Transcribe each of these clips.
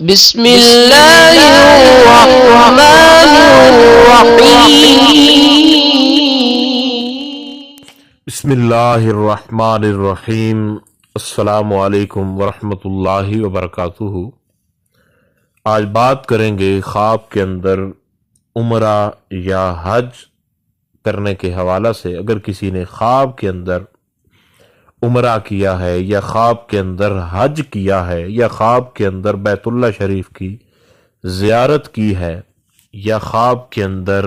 بسم اللہ الرحمن الرحیم۔ بسم اللہ الرحمن الرحیم۔ السلام علیکم ورحمۃ اللہ وبرکاتہ۔ آج بات کریں گے خواب کے اندر عمرہ یا حج کرنے کے حوالہ سے۔ اگر کسی نے خواب کے اندر عمرہ کیا ہے یا خواب کے اندر حج کیا ہے یا خواب کے اندر بیت اللہ شریف کی زیارت کی ہے یا خواب کے اندر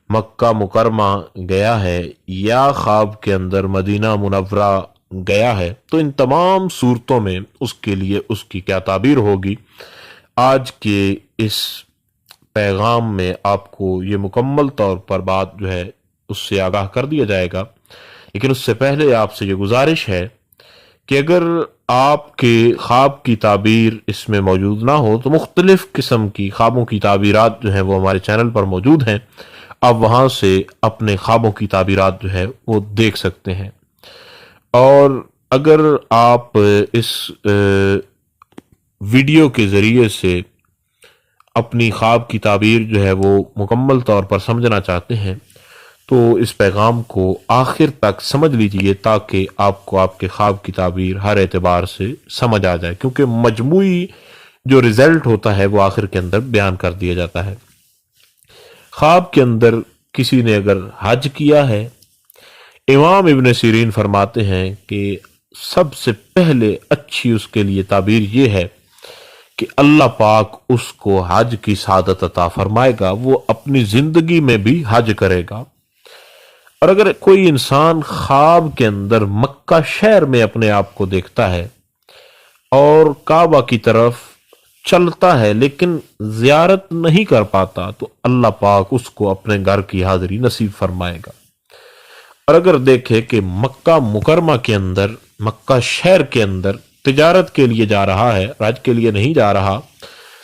مکہ مکرمہ گیا ہے یا خواب کے اندر مدینہ منورہ گیا ہے، تو ان تمام صورتوں میں اس کے لیے اس کی کیا تعبیر ہوگی، آج کے اس پیغام میں آپ کو یہ مکمل طور پر بات جو ہے اس سے آگاہ کر دیا جائے گا۔ لیکن اس سے پہلے آپ سے یہ گزارش ہے کہ اگر آپ کے خواب کی تعبیر اس میں موجود نہ ہو تو مختلف قسم کی خوابوں کی تعبیرات جو ہیں وہ ہمارے چینل پر موجود ہیں، آپ وہاں سے اپنے خوابوں کی تعبیرات جو ہے وہ دیکھ سکتے ہیں۔ اور اگر آپ اس ویڈیو کے ذریعے سے اپنی خواب کی تعبیر جو ہے وہ مکمل طور پر سمجھنا چاہتے ہیں تو اس پیغام کو آخر تک سمجھ لیجئے، تاکہ آپ کو آپ کے خواب کی تعبیر ہر اعتبار سے سمجھ آ جائے، کیونکہ مجموعی جو رزلٹ ہوتا ہے وہ آخر کے اندر بیان کر دیا جاتا ہے۔ خواب کے اندر کسی نے اگر حج کیا ہے، امام ابن سیرین فرماتے ہیں کہ سب سے پہلے اچھی اس کے لیے تعبیر یہ ہے کہ اللہ پاک اس کو حج کی سعادت عطا فرمائے گا، وہ اپنی زندگی میں بھی حج کرے گا۔ اور اگر کوئی انسان خواب کے اندر مکہ شہر میں اپنے آپ کو دیکھتا ہے اور کعبہ کی طرف چلتا ہے لیکن زیارت نہیں کر پاتا، تو اللہ پاک اس کو اپنے گھر کی حاضری نصیب فرمائے گا۔ اور اگر دیکھے کہ مکہ مکرمہ کے اندر، مکہ شہر کے اندر تجارت کے لیے جا رہا ہے، حج کے لیے نہیں جا رہا،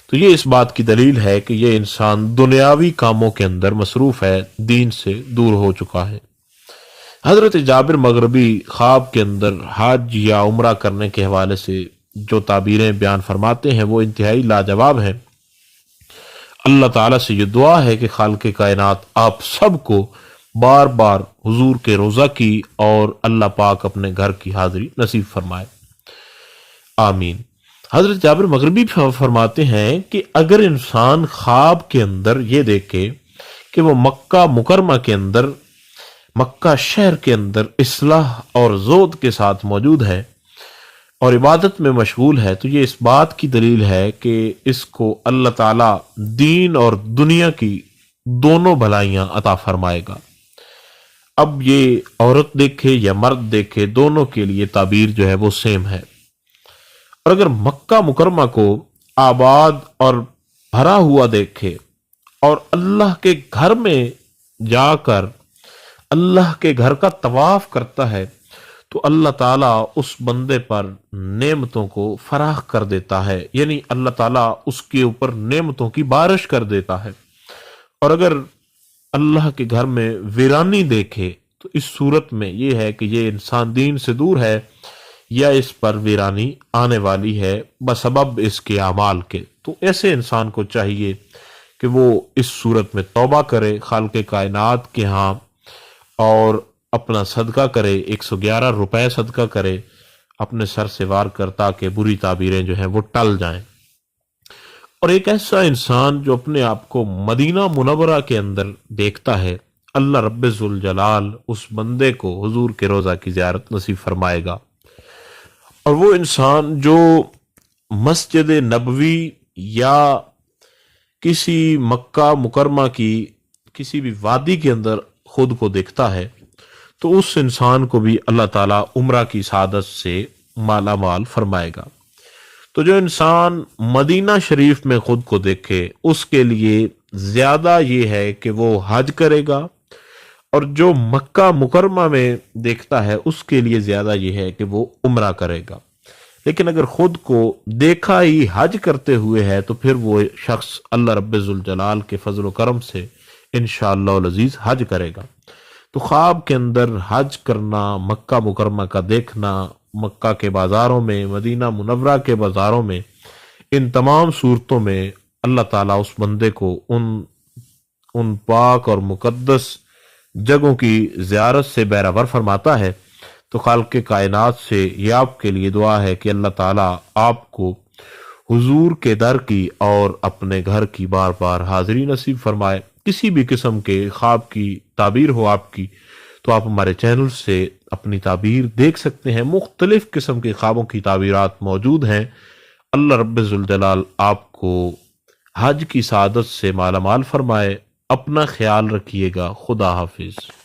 تو یہ اس بات کی دلیل ہے کہ یہ انسان دنیاوی کاموں کے اندر مصروف ہے، دین سے دور ہو چکا ہے۔ حضرت جابر مغربی خواب کے اندر حج یا عمرہ کرنے کے حوالے سے جو تعبیریں بیان فرماتے ہیں وہ انتہائی لاجواب ہیں۔ اللہ تعالیٰ سے یہ دعا ہے کہ خالق کائنات آپ سب کو بار بار حضور کے روضہ کی اور اللہ پاک اپنے گھر کی حاضری نصیب فرمائے، آمین۔ حضرت جابر مغربی فرماتے ہیں کہ اگر انسان خواب کے اندر یہ دیکھے کہ وہ مکہ مکرمہ کے اندر، مکہ شہر کے اندر اصلاح اور زہد کے ساتھ موجود ہے اور عبادت میں مشغول ہے، تو یہ اس بات کی دلیل ہے کہ اس کو اللہ تعالیٰ دین اور دنیا کی دونوں بھلائیاں عطا فرمائے گا۔ اب یہ عورت دیکھے یا مرد دیکھے، دونوں کے لیے تعبیر جو ہے وہ سیم ہے۔ اور اگر مکہ مکرمہ کو آباد اور بھرا ہوا دیکھے اور اللہ کے گھر میں جا کر اللہ کے گھر کا طواف کرتا ہے، تو اللہ تعالیٰ اس بندے پر نعمتوں کو فراخ کر دیتا ہے، یعنی اللہ تعالیٰ اس کے اوپر نعمتوں کی بارش کر دیتا ہے۔ اور اگر اللہ کے گھر میں ویرانی دیکھے تو اس صورت میں یہ ہے کہ یہ انسان دین سے دور ہے یا اس پر ویرانی آنے والی ہے بسبب اس کے اعمال کے۔ تو ایسے انسان کو چاہیے کہ وہ اس صورت میں توبہ کرے خالق کائنات کے ہاں اور اپنا صدقہ کرے، 111 روپے صدقہ کرے اپنے سر سے وار کر، تاکہ بری تعبیریں جو ہیں وہ ٹل جائیں۔ اور ایک ایسا انسان جو اپنے آپ کو مدینہ منورہ کے اندر دیکھتا ہے، اللہ رب ذوالجلال اس بندے کو حضور کے روضہ کی زیارت نصیب فرمائے گا۔ اور وہ انسان جو مسجد نبوی یا کسی مکہ مکرمہ کی کسی بھی وادی کے اندر خود کو دیکھتا ہے، تو اس انسان کو بھی اللہ تعالیٰ عمرہ کی سعادت سے مالا مال فرمائے گا۔ تو جو انسان مدینہ شریف میں خود کو دیکھے، اس کے لیے زیادہ یہ ہے کہ وہ حج کرے گا، اور جو مکہ مکرمہ میں دیکھتا ہے اس کے لیے زیادہ یہ ہے کہ وہ عمرہ کرے گا۔ لیکن اگر خود کو دیکھا ہی حج کرتے ہوئے ہے تو پھر وہ شخص اللہ رب ذوالجلال کے فضل و کرم سے انشاءاللہ العزیز حج کرے گا۔ تو خواب کے اندر حج کرنا، مکہ مکرمہ کا دیکھنا، مکہ کے بازاروں میں، مدینہ منورہ کے بازاروں میں ان تمام صورتوں میں اللہ تعالیٰ اس بندے کو ان پاک اور مقدس جگہوں کی زیارت سے بہرور فرماتا ہے۔ تو خالق کائنات سے یہ آپ کے لیے دعا ہے کہ اللہ تعالیٰ آپ کو حضور کے در کی اور اپنے گھر کی بار بار حاضری نصیب فرمائے۔ کسی بھی قسم کے خواب کی تعبیر ہو آپ کی تو آپ ہمارے چینل سے اپنی تعبیر دیکھ سکتے ہیں۔ مختلف قسم کے خوابوں کی تعبیرات موجود ہیں۔ اللہ رب ذوالجلال آپ کو حج کی سعادت سے مالا مال فرمائے۔ اپنا خیال رکھیے گا۔ خدا حافظ۔